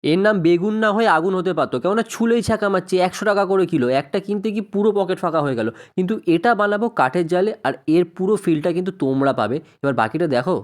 এর নাম বেগুন না হয়ে আগুন হতে পারতো, কেননা ছুলেই ছ্যাঁকা মারছে 100 টাকা করে কিলো, একটা কিনতে কি পুরো পকেট ফাঁকা হয়ে গেল। কিন্তু এটা বানাবো কাঠের জালে, আর এর পুরো ফিলটা কিন্তু তোমরা পাবে। এবার বাকিটা দেখো।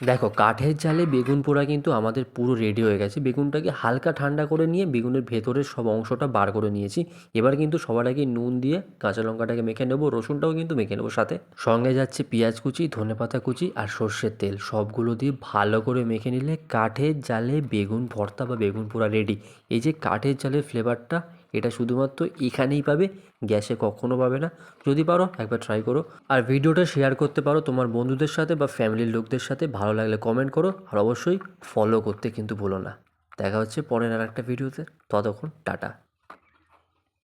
দেখো কাঠের জালে বেগুন পোড়া কিন্তু আমাদের পুরো রেডি হয়ে গেছে। বেগুনটাকে হালকা ঠান্ডা করে নিয়ে বেগুনের ভেতরের সব অংশটা বার করে নিয়েছি। এবার কিন্তু সবার আগে নুন দিয়ে কাঁচা লঙ্কাটাকে মেখে নেবো, রসুনটাও কিন্তু মেখে নেবো সাথে। সঙ্গে যাচ্ছে পেঁয়াজ কুচি, ধনেপাতা কুচি আর সর্ষের তেল, সবগুলো দিয়ে ভালো করে মেখে নিলে কাঠের জালে বেগুন ভর্তা বা বেগুন পোড়া রেডি। এই যে কাঠের জালের ফ্লেভারটা, এটা শুধুমাত্র এখানেই পাবে, গ্যাসে কখনো পাবে না। যদি পারো একবার ট্রাই করো, আর ভিডিওটা শেয়ার করতে পারো তোমার বন্ধুদের সাথে বা ফ্যামিলির লোকদের সাথে। ভালো লাগলে কমেন্ট করো, আর অবশ্যই ফলো করতে কিন্তু ভুলো না। দেখা হচ্ছে পরের আর একটা ভিডিওতে। ততক্ষণ টাটা।